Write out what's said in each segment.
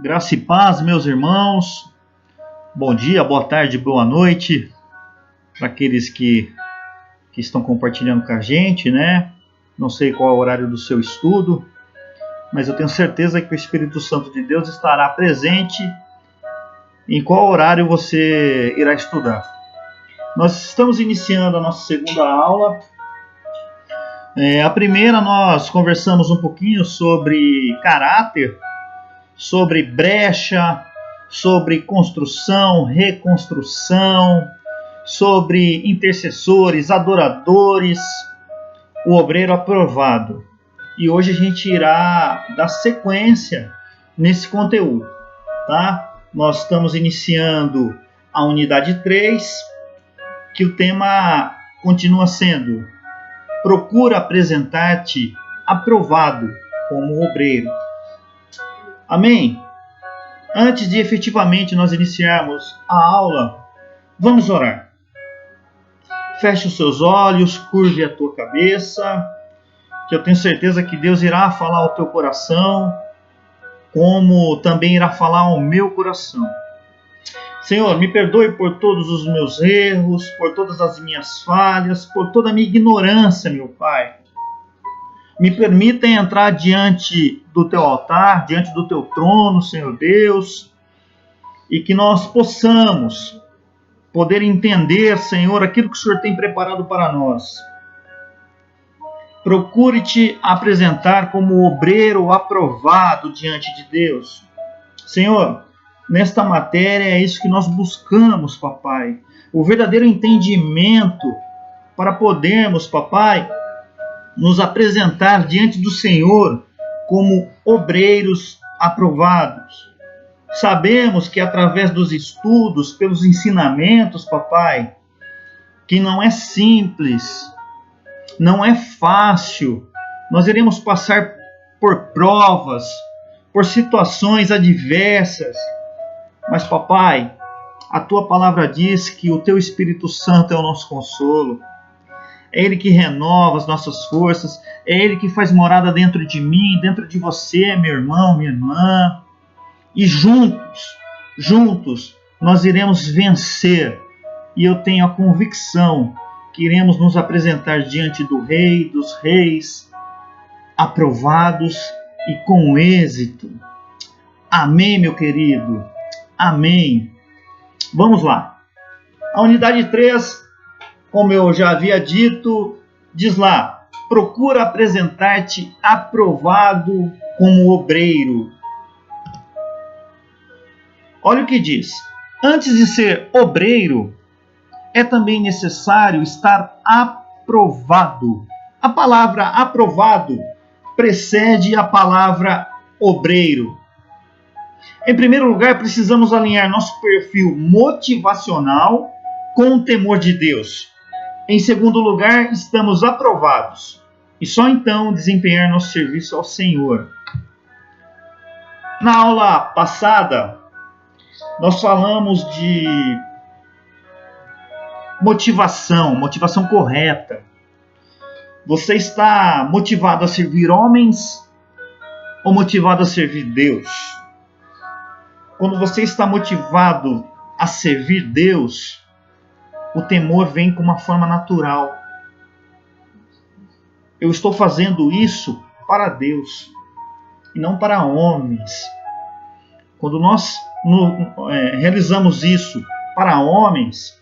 Graça e paz, meus irmãos. Bom dia, boa tarde, boa noite para aqueles que estão compartilhando com a gente, né? Não sei qual é o horário do seu estudo, mas eu tenho certeza que o Espírito Santo de Deus estará presente em qual horário você irá estudar. Nós estamos iniciando a nossa segunda aula. A primeira nós conversamos um pouquinho sobre caráter, sobre brecha, sobre construção, reconstrução, sobre intercessores, adoradores, o obreiro aprovado. E hoje a gente irá dar sequência nesse conteúdo, tá? Nós estamos iniciando a unidade 3, que o tema continua sendo: procura apresentar-te aprovado como obreiro. Amém? Antes de efetivamente nós iniciarmos a aula, vamos orar. Feche os seus olhos, curve a tua cabeça, que eu tenho certeza que Deus irá falar ao teu coração, como também irá falar ao meu coração. Senhor, me perdoe por todos os meus erros, por todas as minhas falhas, por toda a minha ignorância, meu Pai. Me permita entrar diante do teu altar, diante do teu trono, Senhor Deus, e que nós possamos poder entender, Senhor, aquilo que o Senhor tem preparado para nós. Procure te apresentar como obreiro aprovado diante de Deus. Senhor, nesta matéria é isso que nós buscamos, papai. O verdadeiro entendimento para podermos, papai, nos apresentar diante do Senhor como obreiros aprovados. Sabemos que através dos estudos, pelos ensinamentos, papai, que não é simples, não é fácil. Nós iremos passar por provas, por situações adversas. Mas, papai, a tua palavra diz que o teu Espírito Santo é o nosso consolo. É Ele que renova as nossas forças. É Ele que faz morada dentro de mim, dentro de você, meu irmão, minha irmã. E juntos, nós iremos vencer. E eu tenho a convicção que iremos nos apresentar diante do Rei dos Reis, aprovados e com êxito. Amém, meu querido? Amém. Vamos lá. A unidade 3... como eu já havia dito, diz lá: procura apresentar-te aprovado como obreiro. Olha o que diz. Antes de ser obreiro, é também necessário estar aprovado. A palavra aprovado precede a palavra obreiro. Em primeiro lugar, precisamos alinhar nosso perfil motivacional com o temor de Deus. Em segundo lugar, estamos aprovados. E só então desempenhar nosso serviço ao Senhor. Na aula passada, nós falamos de motivação correta. Você está motivado a servir homens ou motivado a servir Deus? Quando você está motivado a servir Deus, o temor vem com uma forma natural. Eu estou fazendo isso para Deus e não para homens. Quando nós realizamos isso para homens,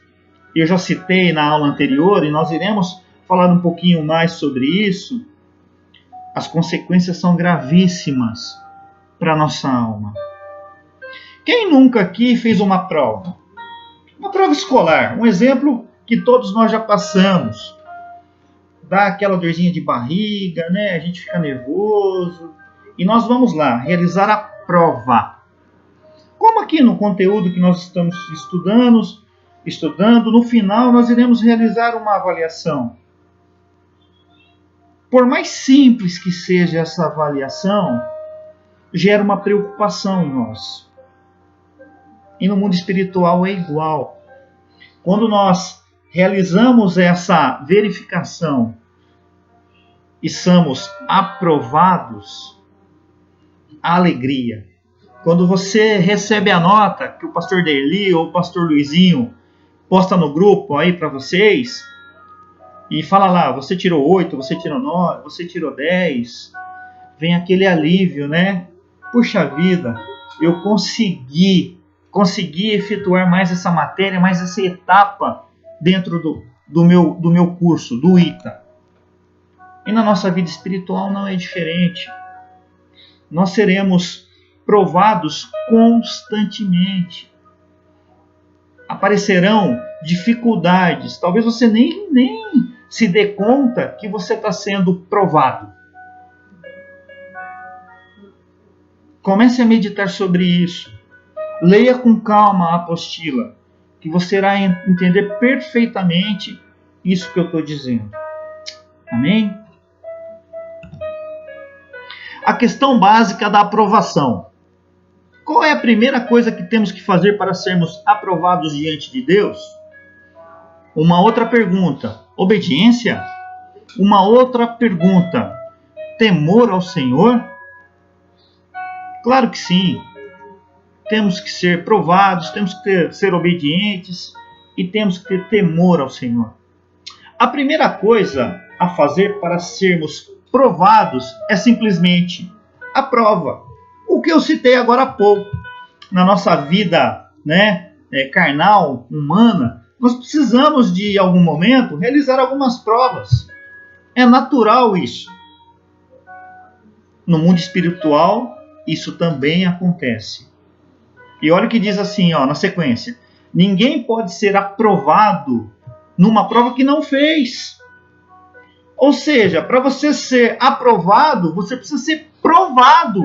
eu já citei na aula anterior, e nós iremos falar um pouquinho mais sobre isso, as consequências são gravíssimas para a nossa alma. Quem nunca aqui fez uma prova? Uma prova escolar, um exemplo que todos nós já passamos. Dá aquela dorzinha de barriga, né? A gente fica nervoso. E nós vamos lá, realizar a prova. Como aqui no conteúdo que nós estamos estudando, no final nós iremos realizar uma avaliação. por mais simples que seja essa avaliação, gera uma preocupação em nós. E no mundo espiritual é igual. Quando nós realizamos essa verificação e somos aprovados, a alegria. Quando você recebe a nota que o pastor Derli ou o pastor Luizinho posta no grupo aí para vocês, e fala lá, você tirou 8, você tirou 9, você tirou 10, vem aquele alívio, né? Puxa vida, eu consegui efetuar mais essa matéria, mais essa etapa dentro do meu curso, do ITA. E na nossa vida espiritual não é diferente. Nós seremos provados constantemente. Aparecerão dificuldades. Talvez você nem se dê conta que você está sendo provado. Comece a meditar sobre isso. Leia com calma a apostila, que você irá entender perfeitamente isso que eu estou dizendo. Amém? A questão básica da aprovação. Qual é a primeira coisa que temos que fazer para sermos aprovados diante de Deus? Uma outra pergunta, obediência? Uma outra pergunta, temor ao Senhor? Claro que sim. Temos que ser provados, temos que ser obedientes e temos que ter temor ao Senhor. A primeira coisa a fazer para sermos provados é simplesmente a prova. O que eu citei agora há pouco. Na nossa vida, né, carnal, humana, nós precisamos de, em algum momento, realizar algumas provas. É natural isso. No mundo espiritual, isso também acontece. E olha o que diz assim, ó, na sequência. Ninguém pode ser aprovado numa prova que não fez. Ou seja, para você ser aprovado, você precisa ser provado.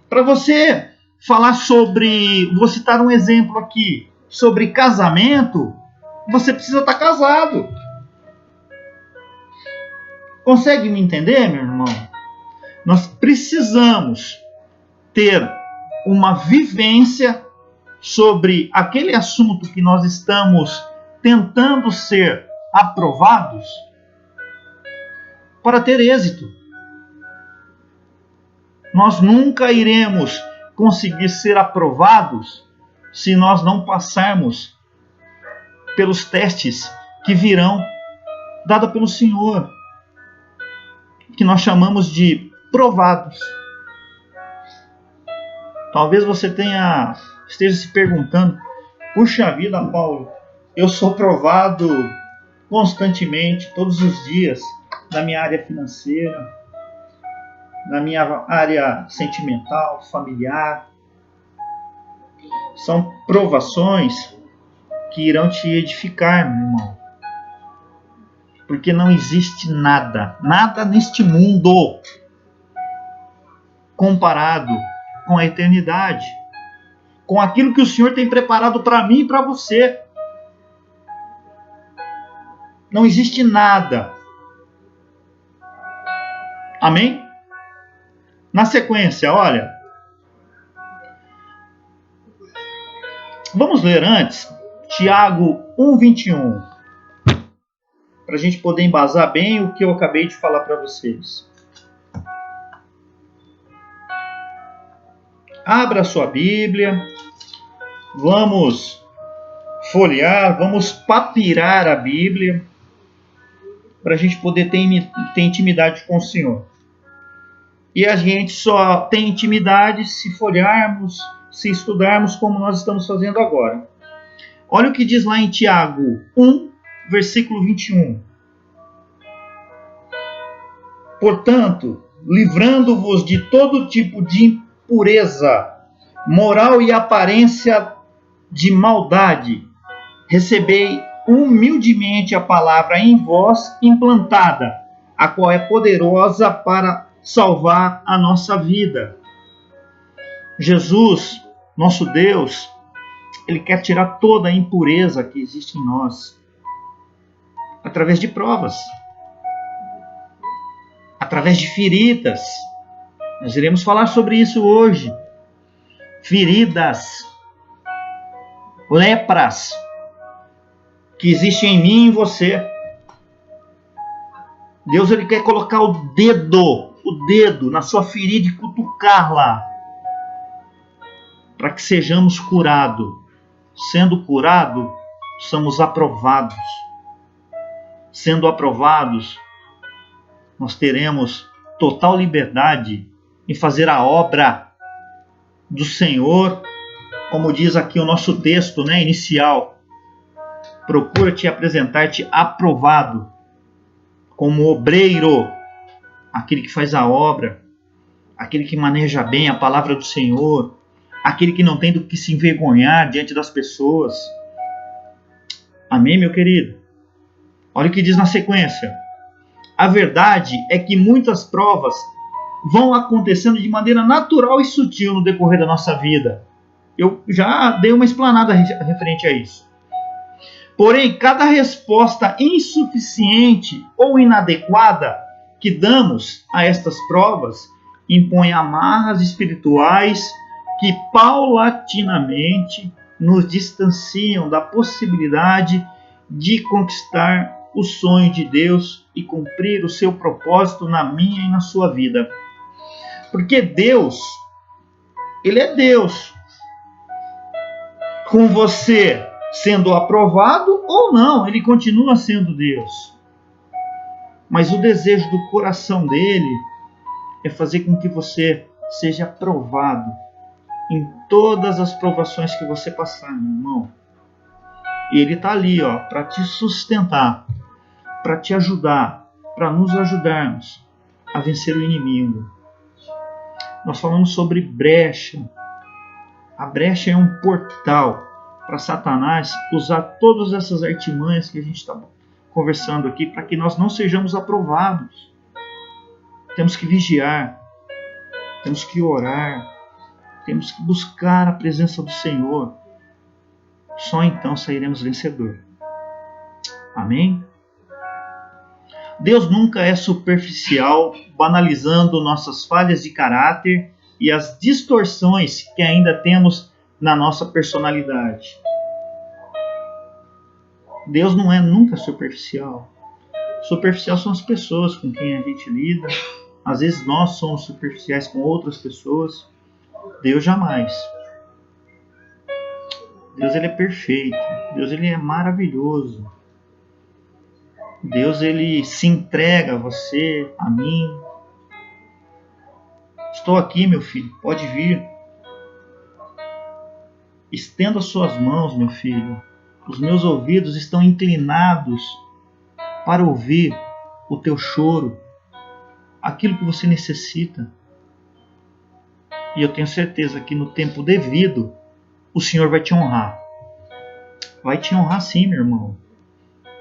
Para você falar sobre, vou citar um exemplo aqui, sobre casamento, você precisa estar casado. Consegue me entender, meu irmão? Nós precisamos ter uma vivência sobre aquele assunto que nós estamos tentando ser aprovados para ter êxito. Nós nunca iremos conseguir ser aprovados se nós não passarmos pelos testes que virão dada pelo Senhor, que nós chamamos de provados. Talvez você esteja se perguntando, puxa vida, Paulo, eu sou provado constantemente, todos os dias, na minha área financeira, na minha área sentimental, familiar. São provações que irão te edificar, meu irmão. Porque não existe nada neste mundo comparado com a eternidade, com aquilo que o Senhor tem preparado para mim e para você. Não existe nada. Amém? Na sequência, olha. Vamos ler antes Tiago 1:21. Para a gente poder embasar bem o que eu acabei de falar para vocês. Abra a sua Bíblia. Vamos folhear, vamos papirar a Bíblia para a gente poder ter intimidade com o Senhor. E a gente só tem intimidade se folharmos, se estudarmos como nós estamos fazendo agora. Olha o que diz lá em Tiago 1, versículo 21. Portanto, livrando-vos de todo tipo de impureza, moral e aparência de maldade, recebei humildemente a palavra em vós implantada, a qual é poderosa para salvar a nossa vida. Jesus, nosso Deus, Ele quer tirar toda a impureza que existe em nós através de provas. através de feridas. Nós iremos falar sobre isso hoje. Feridas, lepras, que existem em mim e em você. Deus, ele quer colocar o dedo na sua ferida e cutucar lá, para que sejamos curados. Sendo curados, somos aprovados. Sendo aprovados, nós teremos total liberdade em fazer a obra do Senhor, como diz aqui o nosso texto, né, inicial. Procura-te apresentar-te aprovado, como obreiro, aquele que faz a obra, aquele que maneja bem a palavra do Senhor, aquele que não tem do que se envergonhar diante das pessoas. Amém, meu querido? Olha o que diz na sequência. A verdade é que muitas provas vão acontecendo de maneira natural e sutil no decorrer da nossa vida. Eu já dei uma explanada referente a isso. Porém, cada resposta insuficiente ou inadequada que damos a estas provas impõe amarras espirituais que paulatinamente nos distanciam da possibilidade de conquistar o sonho de Deus e cumprir o seu propósito na minha e na sua vida. Porque Deus, ele é Deus. Com você sendo aprovado ou não, ele continua sendo Deus. Mas o desejo do coração dele é fazer com que você seja aprovado em todas as provações que você passar, meu irmão. E ele está ali, para te sustentar, para te ajudar, para nos ajudarmos a vencer o inimigo. Nós falamos sobre brecha. A brecha é um portal para Satanás usar todas essas artimanhas que a gente está conversando aqui, para que nós não sejamos aprovados. Temos que vigiar, temos que orar, temos que buscar a presença do Senhor. Só então sairemos vencedor. Amém? Deus nunca é superficial, banalizando nossas falhas de caráter e as distorções que ainda temos na nossa personalidade. Deus não é nunca superficial. Superficial são as pessoas com quem a gente lida. Às vezes nós somos superficiais com outras pessoas. Deus jamais. Deus, ele é perfeito. Deus, ele é maravilhoso. Deus, ele se entrega a você, a mim. Estou aqui, meu filho, pode vir. Estenda as suas mãos, meu filho. Os meus ouvidos estão inclinados para ouvir o teu choro, aquilo que você necessita. E eu tenho certeza que no tempo devido, o Senhor vai te honrar. Vai te honrar sim, meu irmão.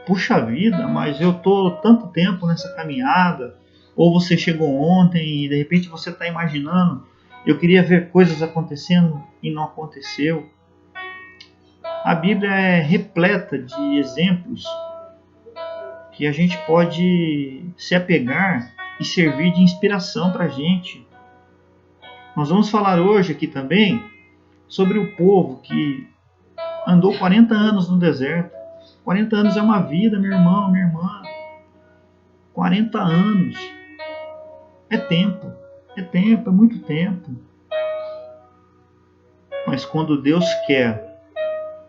Puxa vida, mas eu estou tanto tempo nessa caminhada. Ou você chegou ontem e de repente você está imaginando, eu queria ver coisas acontecendo e não aconteceu. A Bíblia é repleta de exemplos que a gente pode se apegar e servir de inspiração para a gente. Nós vamos falar hoje aqui também sobre o povo que andou 40 anos no deserto. 40 anos é uma vida, meu irmão, minha irmã. 40 anos. É tempo, é muito tempo. Mas quando Deus quer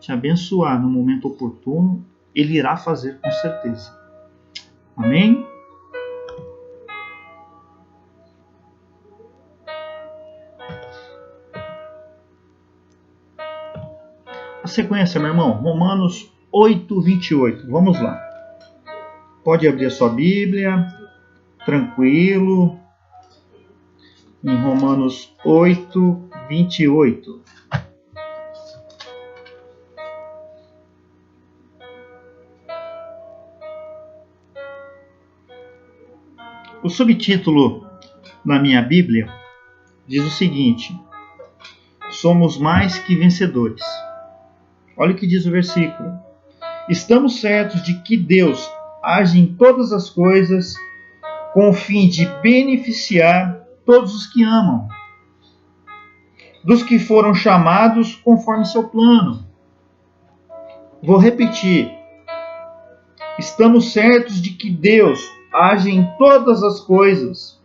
te abençoar no momento oportuno, Ele irá fazer com certeza. Amém? A sequência, meu irmão, Romanos 8:28. Vamos lá. Pode abrir a sua Bíblia, tranquilo. Em Romanos 8:28. O subtítulo na minha Bíblia diz o seguinte: somos mais que vencedores. Olha o que diz o versículo. Estamos certos de que Deus age em todas as coisas com o fim de beneficiar todos os que amam, dos que foram chamados conforme seu plano. Vou repetir. Estamos certos de que Deus age em todas as coisas.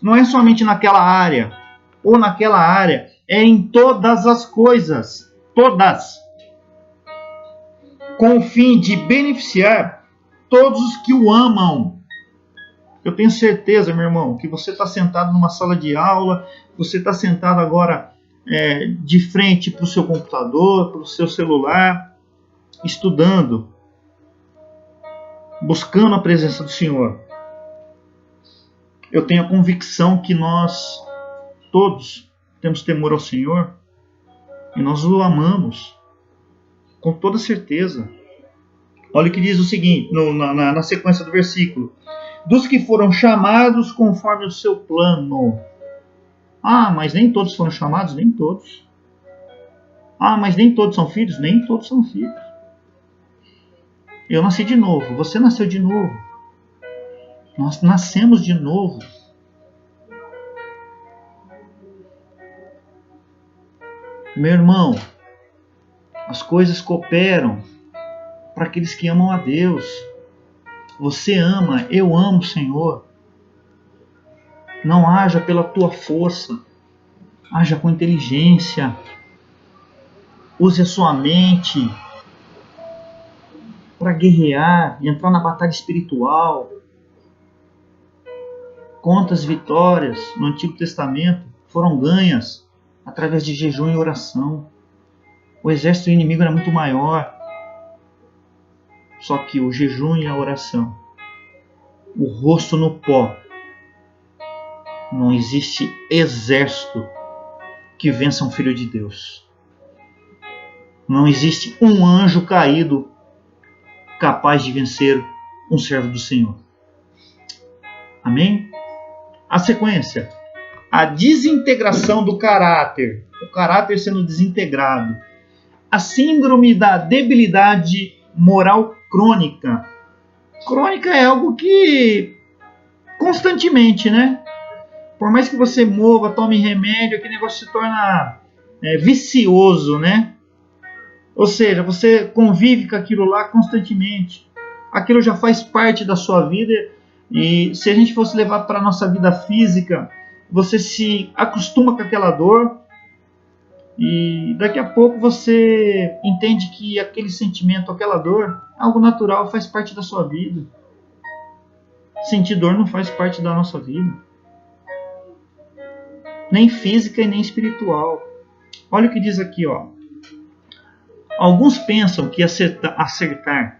Não é somente naquela área ou naquela área, é em todas as coisas. Todas. Com o fim de beneficiar todos os que o amam. Eu tenho certeza, meu irmão, que você está sentado numa sala de aula, você está sentado agora de frente para o seu computador, para o seu celular, estudando, buscando a presença do Senhor. Eu tenho a convicção que nós todos temos temor ao Senhor e nós o amamos com toda certeza. Olha o que diz o seguinte, na sequência do versículo. Dos que foram chamados conforme o seu plano. Ah, mas nem todos foram chamados? Nem todos. Ah, mas nem todos são filhos? Nem todos são filhos. Eu nasci de novo, você nasceu de novo. Nós nascemos de novo. Meu irmão, as coisas cooperam para aqueles que amam a Deus. Você ama, eu amo o Senhor. Não haja pela tua força, haja com inteligência. Use a sua mente para guerrear e entrar na batalha espiritual. Quantas vitórias no Antigo Testamento foram ganhas através de jejum e oração. O exército inimigo era muito maior. Só que o jejum e a oração, o rosto no pó, não existe exército que vença um filho de Deus. Não existe um anjo caído capaz de vencer um servo do Senhor. Amém? A sequência. A desintegração do caráter. O caráter sendo desintegrado. A síndrome da debilidade moral crônica. Crônica é algo que constantemente, né? Por mais que você mova, tome remédio, aquele negócio se torna vicioso, né? Ou seja, você convive com aquilo lá constantemente. Aquilo já faz parte da sua vida. E se a gente fosse levar para a nossa vida física, você se acostuma com aquela dor. E daqui a pouco você entende que aquele sentimento, aquela dor, algo natural, faz parte da sua vida. Sentir dor não faz parte da nossa vida. Nem física e nem espiritual. Olha o que diz aqui, ó. Alguns pensam que aceitar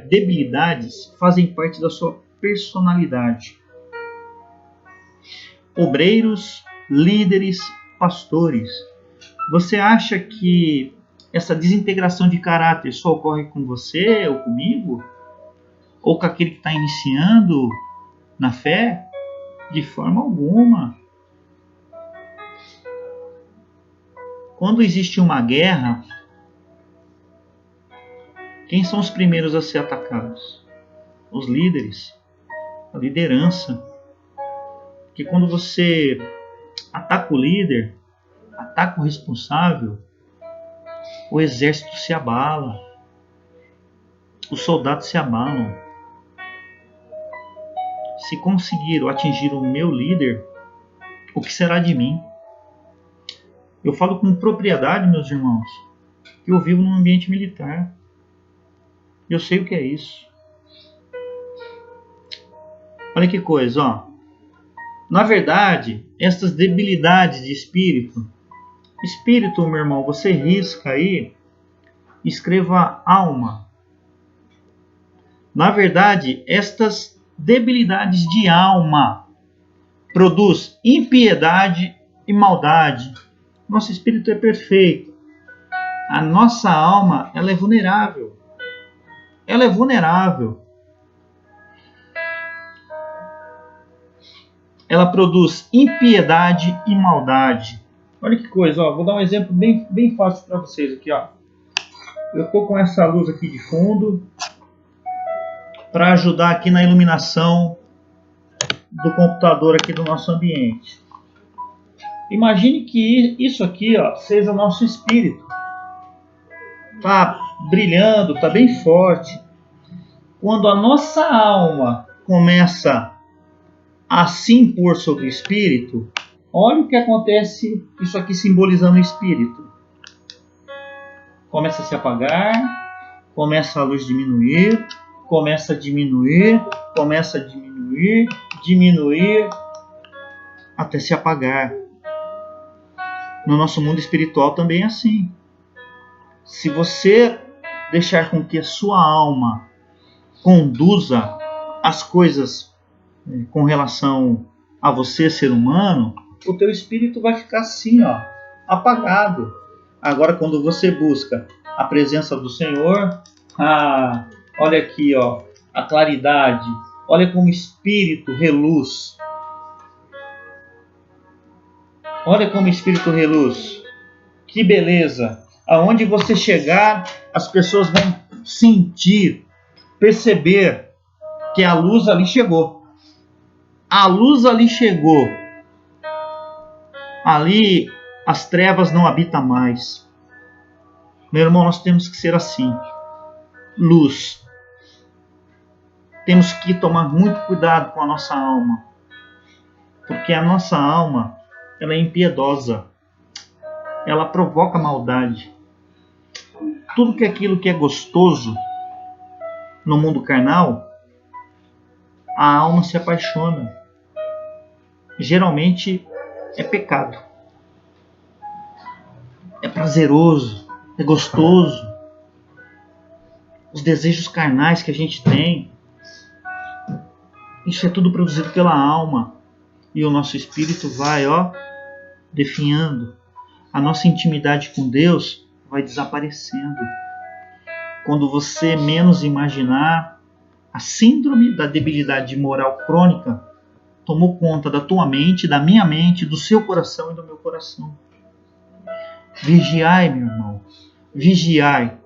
debilidades fazem parte da sua personalidade. Obreiros, líderes, pastores. Você acha que essa desintegração de caráter só ocorre com você ou comigo? Ou com aquele que está iniciando na fé? De forma alguma. Quando existe uma guerra, quem são os primeiros a ser atacados? Os líderes, a liderança. Porque quando você ataca o líder, ataca o responsável, o exército se abala, os soldados se abalam. Se conseguiram atingir o meu líder, o que será de mim? Eu falo com propriedade, meus irmãos, que eu vivo num ambiente militar. Eu sei o que é isso. Olha que coisa, ó. Na verdade, essas debilidades de espírito, meu irmão, você risca aí, escreva alma. Na verdade, estas debilidades de alma produz impiedade e maldade. Nosso espírito é perfeito. A nossa alma, ela é vulnerável. Ela é vulnerável. Ela produz impiedade e maldade. Olha que coisa, ó. Vou dar um exemplo bem fácil para vocês aqui, ó. Eu estou com essa luz aqui de fundo para ajudar aqui na iluminação do computador aqui do nosso ambiente. Imagine que isso aqui, ó, seja o nosso espírito. Tá brilhando, tá bem forte. Quando a nossa alma começa a se impor sobre o espírito, olha o que acontece, isso aqui simbolizando o espírito. Começa a se apagar, começa a luz diminuir, começa a diminuir, começa a diminuir, diminuir, até se apagar. No nosso mundo espiritual também é assim. Se você deixar com que a sua alma conduza as coisas com relação a você, ser humano, o teu espírito vai ficar assim, ó, apagado. Agora, quando você busca a presença do Senhor, olha aqui, ó, a claridade, olha como o espírito reluz. Olha como o espírito reluz. Que beleza! Aonde você chegar, as pessoas vão sentir, perceber que a luz ali chegou. A luz ali chegou. Ali as trevas não habitam mais. Meu irmão, nós temos que ser assim. Luz. Temos que tomar muito cuidado com a nossa alma. Porque a nossa alma, ela é impiedosa. Ela provoca maldade. Tudo que aquilo que é gostoso no mundo carnal, a alma se apaixona. Geralmente é pecado. É prazeroso, é gostoso. Os desejos carnais que a gente tem, isso é tudo produzido pela alma. E o nosso espírito vai, ó, definhando. A nossa intimidade com Deus vai desaparecendo. Quando você menos imaginar, a síndrome da debilidade moral crônica tomou conta da tua mente, da minha mente, do seu coração e do meu coração. Vigiai, meu irmão. Vigiai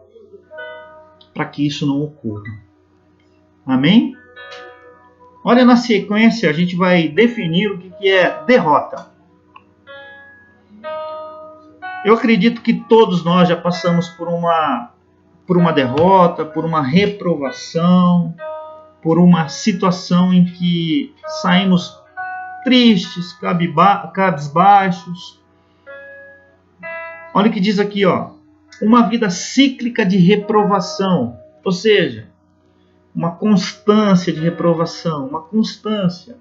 para que isso não ocorra. Amém? Olha, na sequência a gente vai definir o que é derrota. Eu acredito que todos nós já passamos por uma derrota, por uma reprovação, por uma situação em que saímos tristes, cabisbaixos. Olha o que diz aqui, ó. Uma vida cíclica de reprovação, ou seja, uma constância de reprovação, uma constância.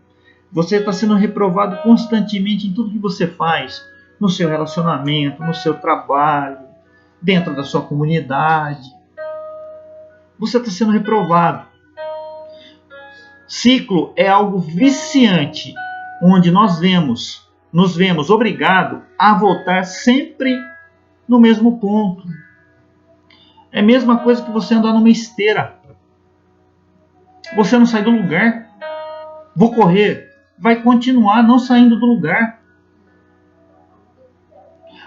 Você está sendo reprovado constantemente em tudo que você faz, no seu relacionamento, no seu trabalho, dentro da sua comunidade. Você está sendo reprovado. Ciclo é algo viciante, onde nos vemos obrigados a voltar sempre no mesmo ponto. É a mesma coisa que você andar numa esteira. Você não sai do lugar. Vou correr. Vai continuar não saindo do lugar.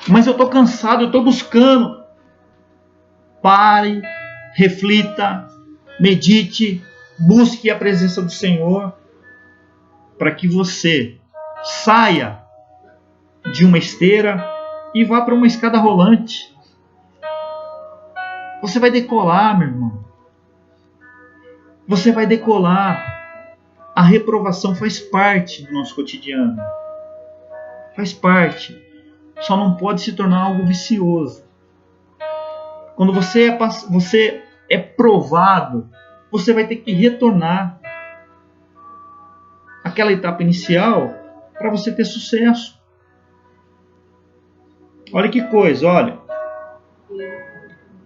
Mas eu estou cansado, eu estou buscando. Pare, reflita, medite, busque a presença do Senhor para que você saia de uma esteira e vá para uma escada rolante. Você vai decolar, meu irmão. Você vai decolar. A reprovação faz parte do nosso cotidiano. Faz parte. Só não pode se tornar algo vicioso. Quando você é provado, você vai ter que retornar àquela etapa inicial para você ter sucesso. Olha que coisa, olha.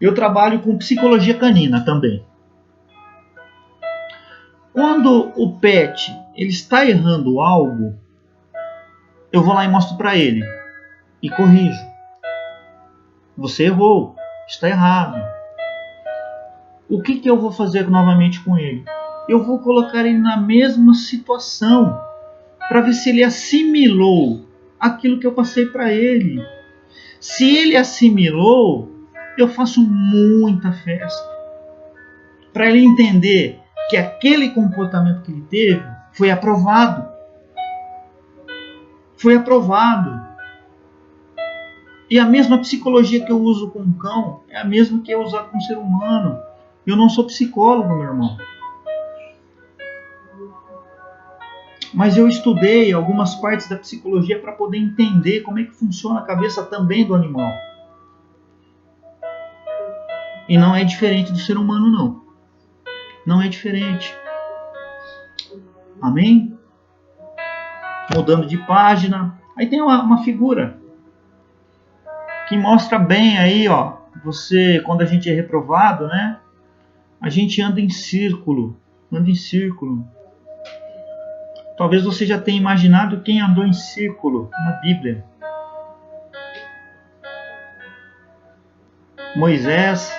Eu trabalho com psicologia canina também. Quando o pet ele está errando algo, eu vou lá e mostro para ele e corrijo. Você errou, está errado. O que eu vou fazer novamente com ele? Eu vou colocar ele na mesma situação para ver se ele assimilou aquilo que eu passei para ele. Se ele assimilou, eu faço muita festa para ele entender que aquele comportamento que ele teve Foi aprovado. Foi aprovado. E a mesma psicologia que eu uso com o cão é a mesma que eu uso com o ser humano. Eu não sou psicólogo, meu irmão. Mas eu estudei algumas partes da psicologia para poder entender como é que funciona a cabeça também do animal. E não é diferente do ser humano, não. Não é diferente. Amém? Mudando de página. Aí tem uma figura que mostra bem aí, ó. Você, quando a gente é reprovado, né? A gente anda em círculo. Anda em círculo. Talvez você já tenha imaginado quem andou em círculo na Bíblia. Moisés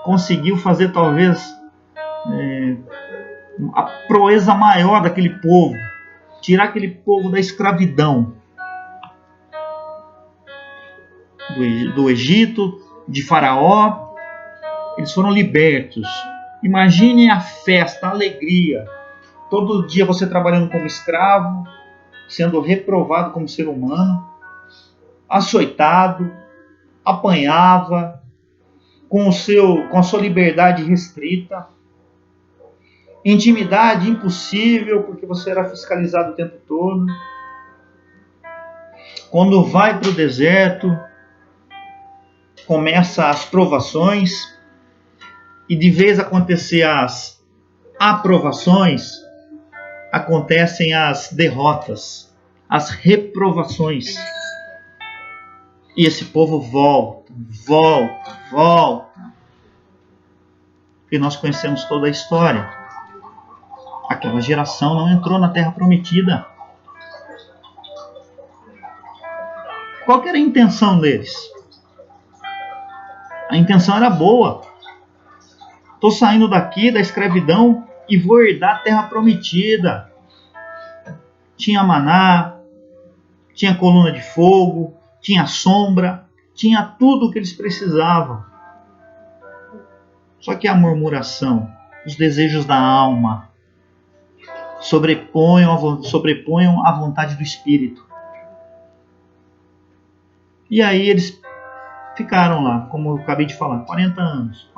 conseguiu fazer talvez a proeza maior daquele povo. Tirar aquele povo da escravidão. Do Egito, de Faraó. Eles foram libertos. Imagine a festa, a alegria. Todo dia você trabalhando como escravo, sendo reprovado como ser humano, açoitado, apanhava, com a sua liberdade restrita, intimidade impossível, porque você era fiscalizado o tempo todo. Quando vai para o deserto, começa as provações, e de vez acontecer as aprovações, acontecem as derrotas, as reprovações. E esse povo volta. E nós conhecemos toda a história. Aquela geração não entrou na Terra Prometida. Qual que era a intenção deles? A intenção era boa. Estou saindo daqui da escravidão e vou herdar a Terra Prometida. Tinha maná, tinha coluna de fogo, tinha sombra, tinha tudo o que eles precisavam. Só que a murmuração, os desejos da alma, sobreponham a vontade do Espírito. E aí eles ficaram lá, como eu acabei de falar, 40 anos,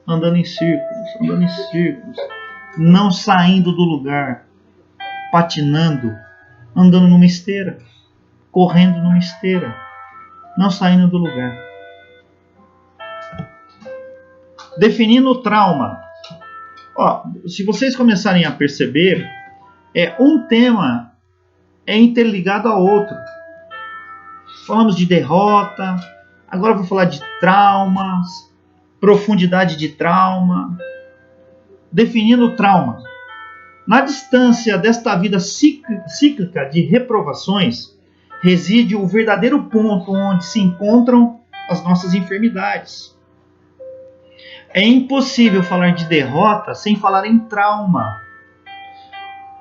andando em círculos, não saindo do lugar, patinando, andando numa esteira, correndo numa esteira, não saindo do lugar. Definindo o trauma. Ó, se vocês começarem a perceber, um tema é interligado ao outro. Falamos de derrota, agora eu vou falar de traumas, profundidade de trauma. Definindo o trauma. Na distância desta vida cíclica de reprovações, reside o verdadeiro ponto onde se encontram as nossas enfermidades. É impossível falar de derrota sem falar em trauma.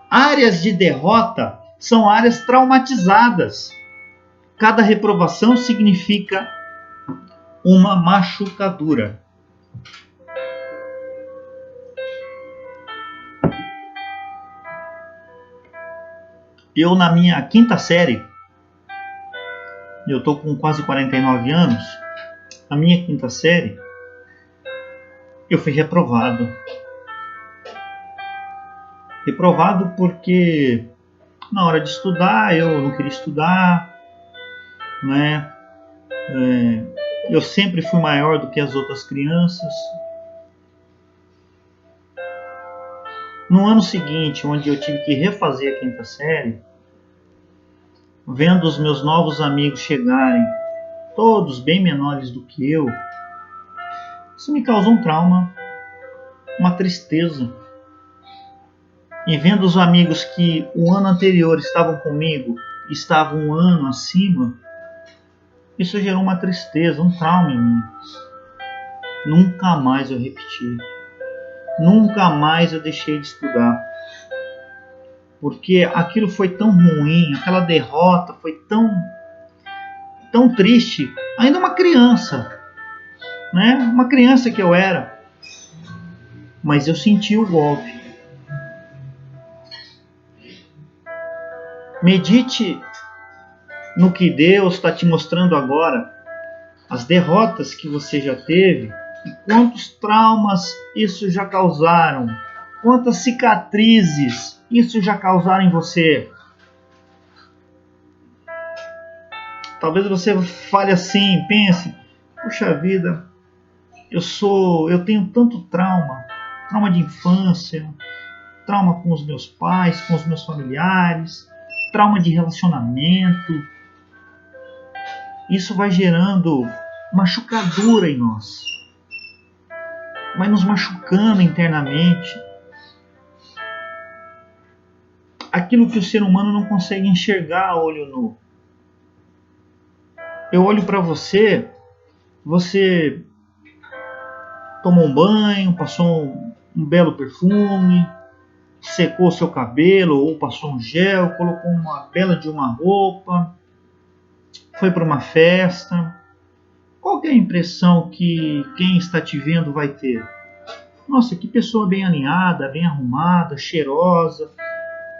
Áreas de derrota são áreas traumatizadas. Cada reprovação significa uma machucadura. Eu, na minha quinta série, eu estou com quase 49 anos, na minha quinta série, eu fui reprovado. Reprovado porque na hora de estudar eu não queria estudar, né? Eu sempre fui maior do que as outras crianças. No ano seguinte, onde eu tive que refazer a quinta série, vendo os meus novos amigos chegarem, todos bem menores do que eu, isso me causou um trauma, uma tristeza. E vendo os amigos que o ano anterior estavam comigo, estavam um ano acima, isso gerou uma tristeza, um trauma em mim. Nunca mais eu repeti. Nunca mais eu deixei de estudar. Porque aquilo foi tão ruim, aquela derrota foi tão triste. Ainda uma criança, né? Uma criança que eu era. Mas eu senti o golpe. Medite no que Deus está te mostrando agora, as derrotas que você já teve e quantos traumas isso já causaram, quantas cicatrizes isso já causaram em você. Talvez você fale assim, pense, puxa vida, eu tenho tanto trauma de infância, trauma com os meus pais, com os meus familiares, trauma de relacionamento. Isso vai gerando machucadura em nós, vai nos machucando internamente. Aquilo que o ser humano não consegue enxergar a olho nu. Eu olho para você, você tomou um banho, passou um belo perfume, secou seu cabelo ou passou um gel, colocou uma bela de uma roupa, foi para uma festa. Qual que é a impressão que quem está te vendo vai ter? Nossa, que pessoa bem alinhada, bem arrumada, cheirosa.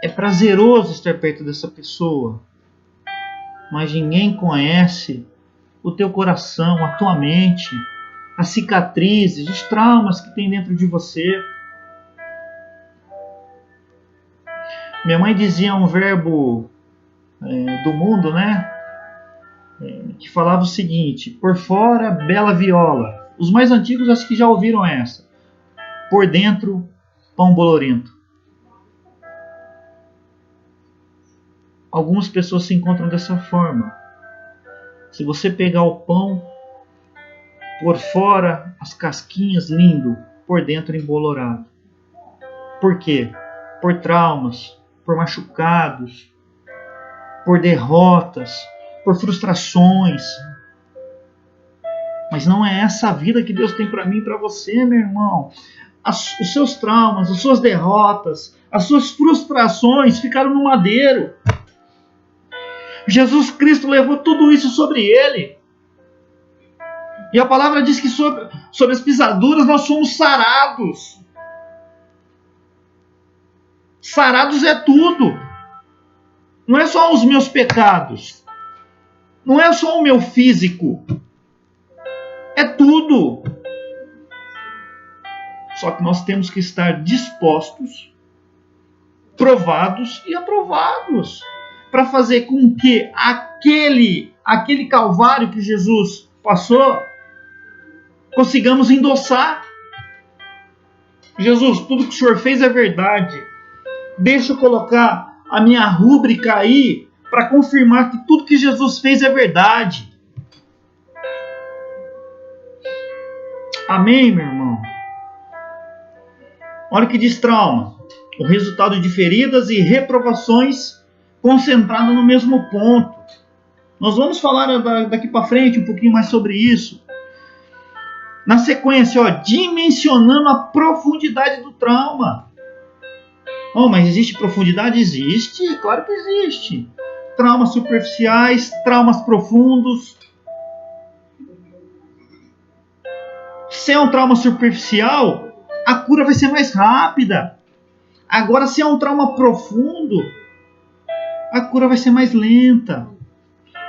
É prazeroso estar perto dessa pessoa. Mas ninguém conhece o teu coração, a tua mente, as cicatrizes, os traumas que tem dentro de você. Minha mãe dizia um verbo do mundo, né? Que falava o seguinte: por fora, bela viola. Os mais antigos acho que já ouviram essa. Por dentro, pão bolorento. Algumas pessoas se encontram dessa forma. Se você pegar o pão, por fora, as casquinhas lindo, por dentro embolorado. Por quê? Por traumas, por machucados, por derrotas, por frustrações. Mas não é essa a vida que Deus tem para mim e para você, meu irmão. Os seus traumas, as suas derrotas, as suas frustrações ficaram no madeiro. Jesus Cristo levou tudo isso sobre ele. E a palavra diz que sobre as pisaduras nós somos sarados. Sarados é tudo. Não é só os meus pecados. Não é só o meu físico. É tudo. Só que nós temos que estar dispostos, provados e aprovados, para fazer com que aquele calvário que Jesus passou, consigamos endossar. Jesus, tudo que o Senhor fez é verdade. Deixa eu colocar a minha rúbrica aí para confirmar que tudo que Jesus fez é verdade. Amém, meu irmão? Olha o que diz trauma. O resultado de feridas e reprovações concentrado no mesmo ponto. Nós vamos falar daqui para frente um pouquinho mais sobre isso. Na sequência, dimensionando a profundidade do trauma. Mas existe profundidade? Existe, claro que existe. Traumas superficiais, traumas profundos. Se é um trauma superficial, a cura vai ser mais rápida. Agora, se é um trauma profundo, a cura vai ser mais lenta.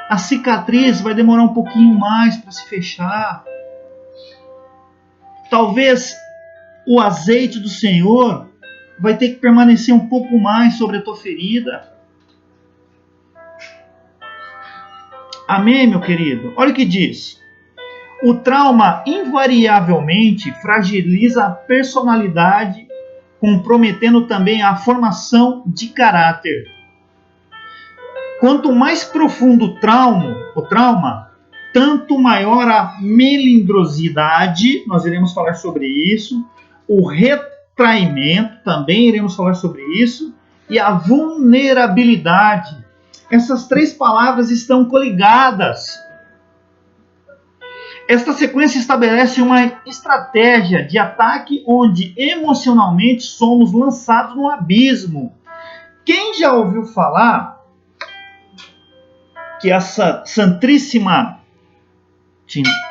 A cicatriz vai demorar um pouquinho mais para se fechar. Talvez o azeite do Senhor vai ter que permanecer um pouco mais sobre a tua ferida. Amém, meu querido? Olha o que diz. O trauma invariavelmente fragiliza a personalidade, comprometendo também a formação de caráter. Quanto mais profundo o trauma, tanto maior a melindrosidade, nós iremos falar sobre isso, o retraimento, também iremos falar sobre isso, e a vulnerabilidade. Essas três palavras estão coligadas. Esta sequência estabelece uma estratégia de ataque onde emocionalmente somos lançados no abismo. Quem já ouviu falar que essa Santíssima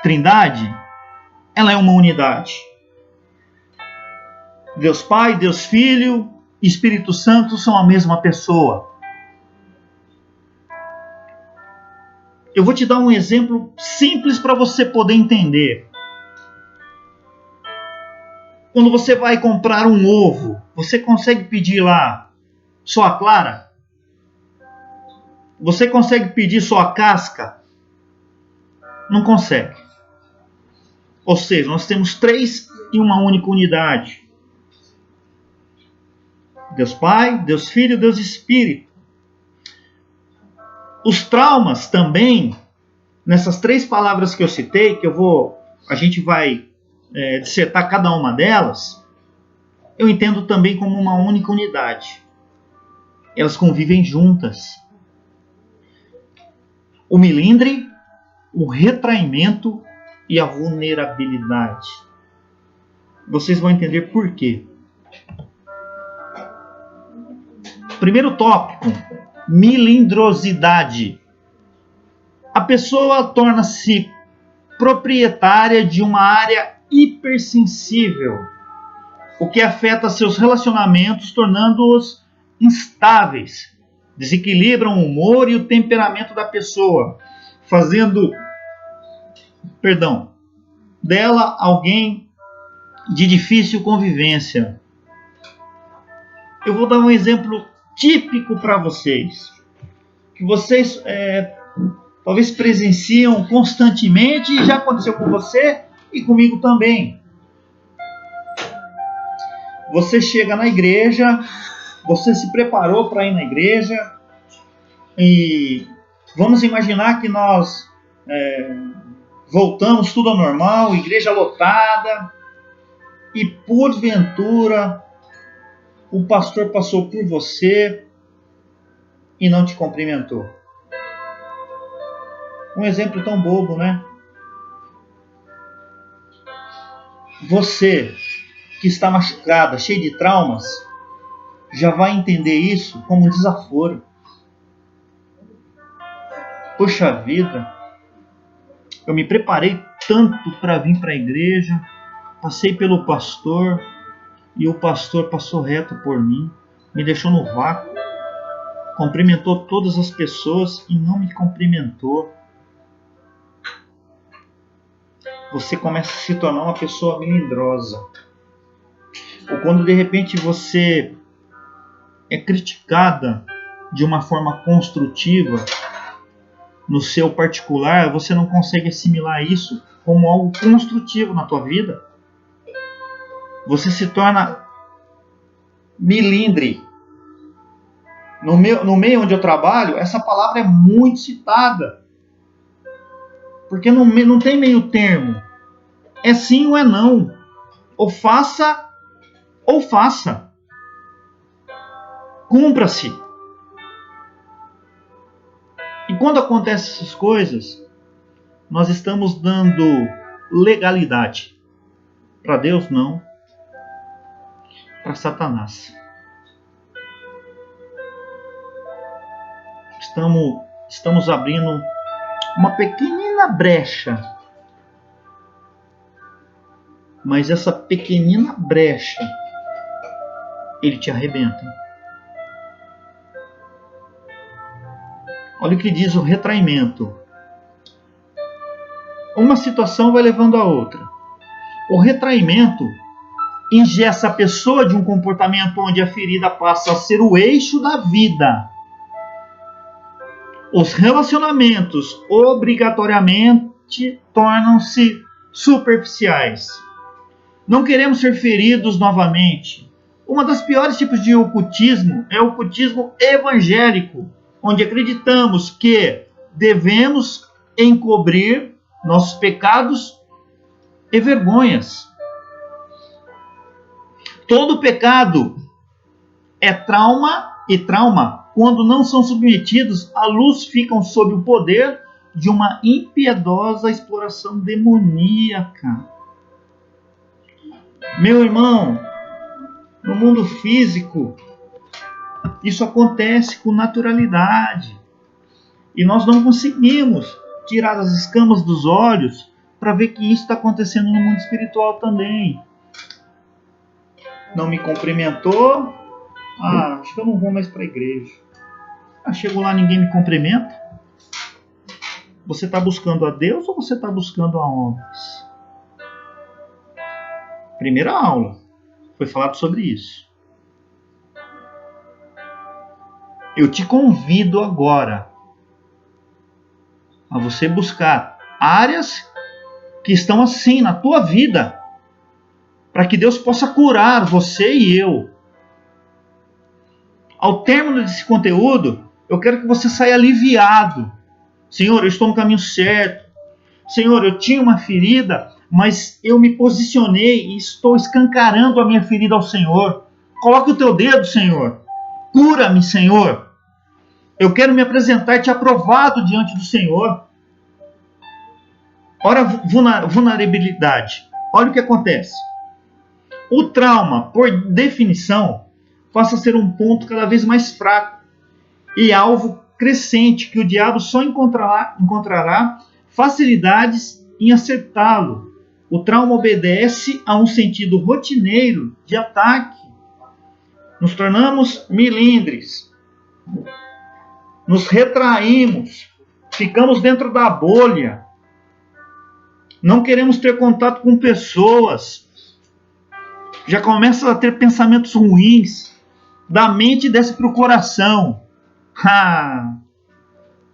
Trindade, ela é uma unidade? Deus Pai, Deus Filho e Espírito Santo são a mesma pessoa. Eu vou te dar um exemplo simples para você poder entender. Quando você vai comprar um ovo, você consegue pedir lá só a clara? Você consegue pedir só a casca? Não consegue. Ou seja, nós temos três em uma única unidade. Deus Pai, Deus Filho, Deus Espírito. Os traumas também, nessas três palavras que eu citei, a gente vai dissertar cada uma delas, eu entendo também como uma única unidade. Elas convivem juntas. O melindre, o retraimento e a vulnerabilidade. Vocês vão entender por quê. Primeiro tópico, melindrosidade. A pessoa torna-se proprietária de uma área hipersensível, o que afeta seus relacionamentos, tornando-os instáveis, desequilibram o humor e o temperamento da pessoa, fazendo, dela alguém de difícil convivência. Eu vou dar um exemplo típico para vocês, que vocês talvez presenciam constantemente, e já aconteceu com você e comigo também. Você chega na igreja, você se preparou para ir na igreja, e vamos imaginar que nós voltamos tudo ao normal, igreja lotada, e porventura o pastor passou por você e não te cumprimentou. Um exemplo tão bobo, né? Você que está machucada, cheia de traumas, já vai entender isso como um desaforo. Poxa vida, eu me preparei tanto para vir para a igreja, passei pelo pastor e o pastor passou reto por mim, me deixou no vácuo, cumprimentou todas as pessoas e não me cumprimentou. Você começa a se tornar uma pessoa melindrosa. Ou quando de repente você é criticada de uma forma construtiva no seu particular, você não consegue assimilar isso como algo construtivo na tua vida. Você se torna melindre. No meio onde eu trabalho, essa palavra é muito citada. Porque não tem meio termo. É sim ou é não. Ou faça ou faça. Cumpra-se. E quando acontecem essas coisas, nós estamos dando legalidade. Para Deus não. Para Satanás. Estamos abrindo uma pequenina brecha. Mas essa pequenina brecha, ele te arrebenta. Olha o que diz o retraimento. Uma situação vai levando a outra. O retraimento ingessa a pessoa de um comportamento onde a ferida passa a ser o eixo da vida. Os relacionamentos obrigatoriamente tornam-se superficiais. Não queremos ser feridos novamente. Uma das piores tipos de ocultismo é o ocultismo evangélico, onde acreditamos que devemos encobrir nossos pecados e vergonhas. Todo pecado é trauma, e trauma, quando não são submetidos à luz, ficam sob o poder de uma impiedosa exploração demoníaca. Meu irmão, no mundo físico, isso acontece com naturalidade. E nós não conseguimos tirar as escamas dos olhos para ver que isso está acontecendo no mundo espiritual também. Não me cumprimentou? Acho que eu não vou mais para a igreja. Chego lá, ninguém me cumprimenta. Você está buscando a Deus ou você está buscando a homens? Primeira aula foi falado sobre isso. Eu te convido agora a você buscar áreas que estão assim na tua vida, para que Deus possa curar você e eu. Ao término desse conteúdo, eu quero que você saia aliviado. Senhor, eu estou no caminho certo. Senhor, eu tinha uma ferida, mas eu me posicionei e estou escancarando a minha ferida ao Senhor. Coloque o teu dedo, Senhor. Cura-me, Senhor. Eu quero me apresentar-te aprovado diante do Senhor. Ora, vulnerabilidade. Olha o que acontece. O trauma, por definição, passa a ser um ponto cada vez mais fraco e alvo crescente que o diabo só encontrará facilidades em acertá-lo. O trauma obedece a um sentido rotineiro de ataque. Nos tornamos milindres, nos retraímos, ficamos dentro da bolha, não queremos ter contato com pessoas, já começa a ter pensamentos ruins, da mente desce para o coração.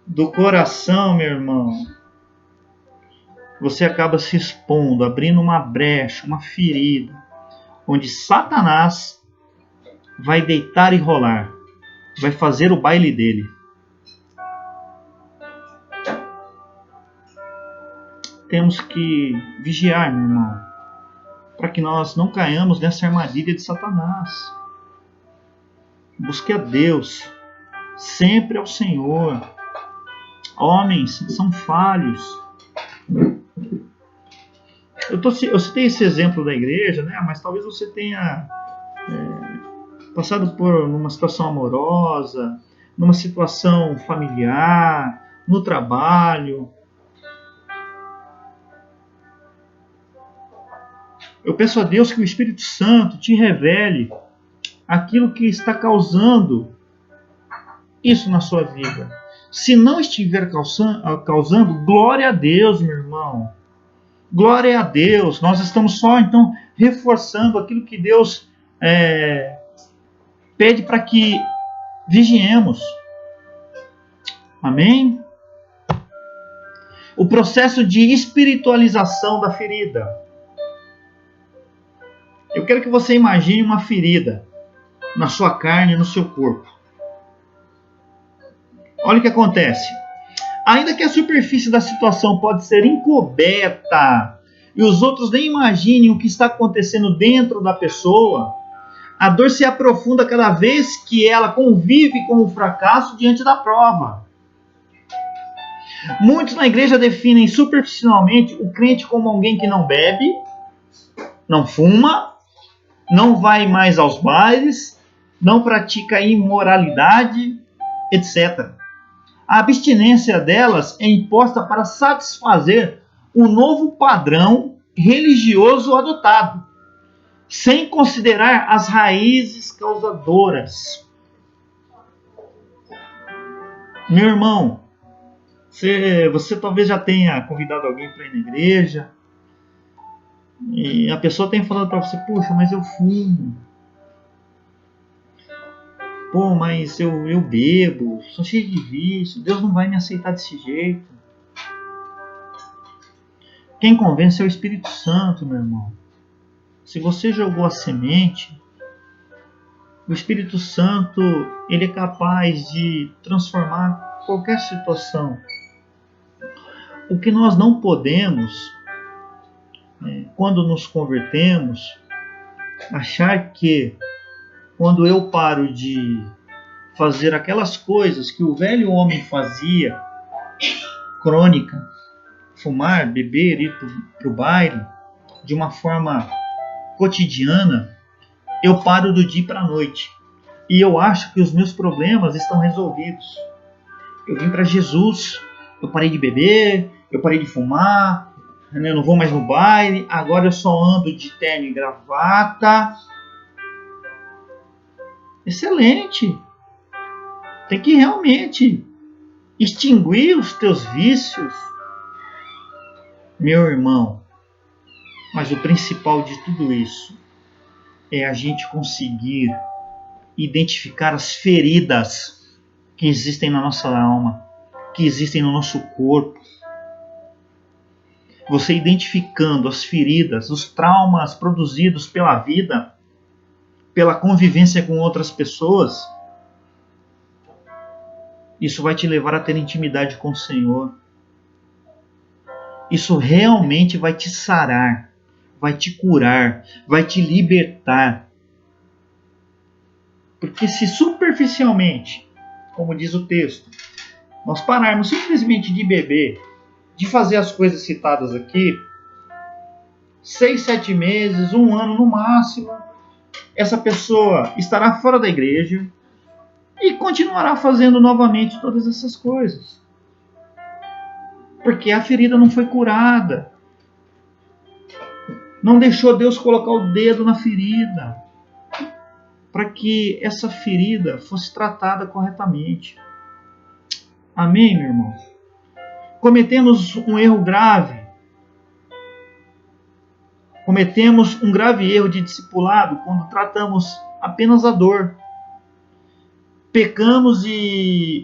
Do coração, meu irmão, você acaba se expondo, abrindo uma brecha, uma ferida, onde Satanás vai deitar e rolar, vai fazer o baile dele. Temos que vigiar, meu irmão, para que nós não caiamos nessa armadilha de Satanás. Busque a Deus, sempre ao Senhor. Homens são falhos. Eu citei esse exemplo da igreja, né? Mas talvez você tenha passado por uma situação amorosa, numa situação familiar, no trabalho. Eu peço a Deus que o Espírito Santo te revele aquilo que está causando isso na sua vida. Se não estiver causando, glória a Deus, meu irmão. Glória a Deus. Nós estamos só, então, reforçando aquilo que Deus pede para que vigiemos. Amém? O processo de espiritualização da ferida. Eu quero que você imagine uma ferida na sua carne, no seu corpo. Olha o que acontece. Ainda que a superfície da situação pode ser encoberta e os outros nem imaginem o que está acontecendo dentro da pessoa, a dor se aprofunda cada vez que ela convive com o fracasso diante da prova. Muitos na igreja definem superficialmente o crente como alguém que não bebe, não fuma, não vai mais aos bailes, não pratica imoralidade, etc. A abstinência delas é imposta para satisfazer o novo padrão religioso adotado, sem considerar as raízes causadoras. Meu irmão, você talvez já tenha convidado alguém para ir na igreja e a pessoa tem falado para você: puxa, mas eu fumo. Pô, mas eu bebo, sou cheio de vício, Deus não vai me aceitar desse jeito. Quem convence é o Espírito Santo, meu irmão. Se você jogou a semente, o Espírito Santo, ele é capaz de transformar qualquer situação. O que nós não podemos, quando nos convertemos, achar que quando eu paro de fazer aquelas coisas que o velho homem fazia, crônica, fumar, beber, ir para o baile, de uma forma cotidiana, eu paro do dia para a noite. E eu acho que os meus problemas estão resolvidos. Eu vim para Jesus, eu parei de beber, eu parei de fumar, eu não vou mais no baile, agora eu só ando de terno e gravata. Excelente! Tem que realmente extinguir os teus vícios, meu irmão. Mas o principal de tudo isso é a gente conseguir identificar as feridas que existem na nossa alma, que existem no nosso corpo. Você identificando as feridas, os traumas produzidos pela vida, pela convivência com outras pessoas, isso vai te levar a ter intimidade com o Senhor. Isso realmente vai te sarar, vai te curar, vai te libertar. Porque se superficialmente, como diz o texto, nós pararmos simplesmente de beber, de fazer as coisas citadas aqui, 6, 7 meses, 1 ano no máximo, essa pessoa estará fora da igreja e continuará fazendo novamente todas essas coisas. Porque a ferida não foi curada. Não deixou Deus colocar o dedo na ferida para que essa ferida fosse tratada corretamente. Amém, meu irmão? Cometemos um erro grave. Cometemos um grave erro de discipulado quando tratamos apenas a dor. Pecados e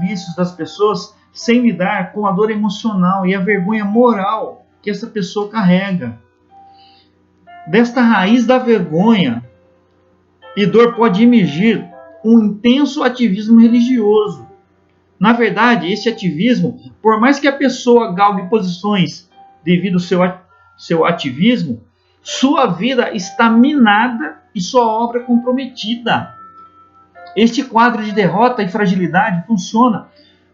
vícios das pessoas sem lidar com a dor emocional e a vergonha moral que essa pessoa carrega. Desta raiz da vergonha e dor pode emergir um intenso ativismo religioso. Na verdade, esse ativismo, por mais que a pessoa galgue posições devido ao seu ativismo, sua vida está minada e sua obra comprometida. Este quadro de derrota e fragilidade funciona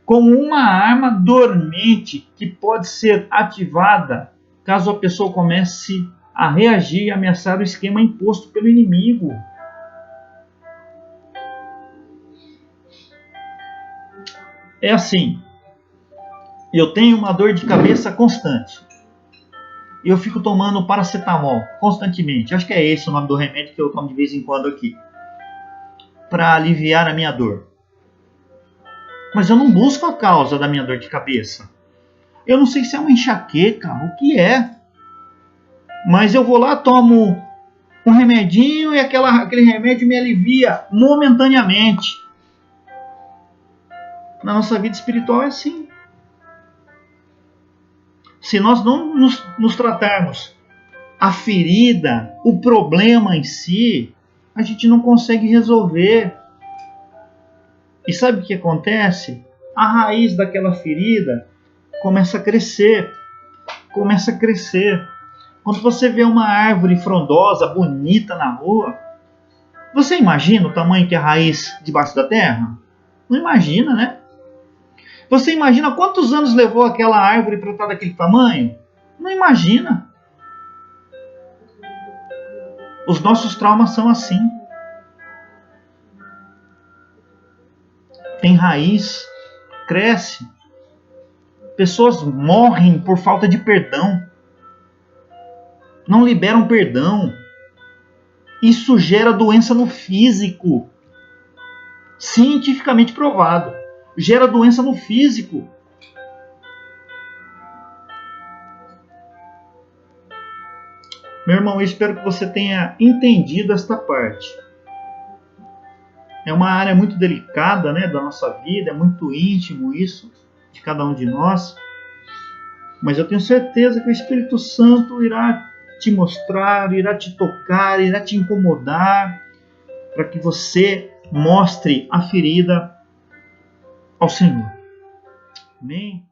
como uma arma dormente que pode ser ativada caso a pessoa comece a reagir e ameaçar o esquema imposto pelo inimigo. É assim, eu tenho uma dor de cabeça constante. Eu fico tomando paracetamol constantemente. Acho que é esse o nome do remédio que eu tomo de vez em quando aqui, para aliviar a minha dor. Mas eu não busco a causa da minha dor de cabeça. Eu não sei se é uma enxaqueca, o que é. Mas eu vou lá, tomo um remedinho e aquele remédio me alivia momentaneamente. Na nossa vida espiritual é assim. Se nós não nos tratarmos a ferida, o problema em si, a gente não consegue resolver. E sabe o que acontece? A raiz daquela ferida começa a crescer. Começa a crescer. Quando você vê uma árvore frondosa, bonita na rua, você imagina o tamanho que é a raiz debaixo da terra? Não imagina, né? Você imagina quantos anos levou aquela árvore para estar daquele tamanho? Não imagina. Os nossos traumas são assim. Tem raiz, cresce. Pessoas morrem por falta de perdão. Não liberam perdão. Isso gera doença no físico. Cientificamente provado. Gera doença no físico. Meu irmão, eu espero que você tenha entendido esta parte. É uma área muito delicada, né, da nossa vida, é muito íntimo isso, de cada um de nós. Mas eu tenho certeza que o Espírito Santo irá te mostrar, irá te tocar, irá te incomodar, para que você mostre a ferida ao Senhor. Amém?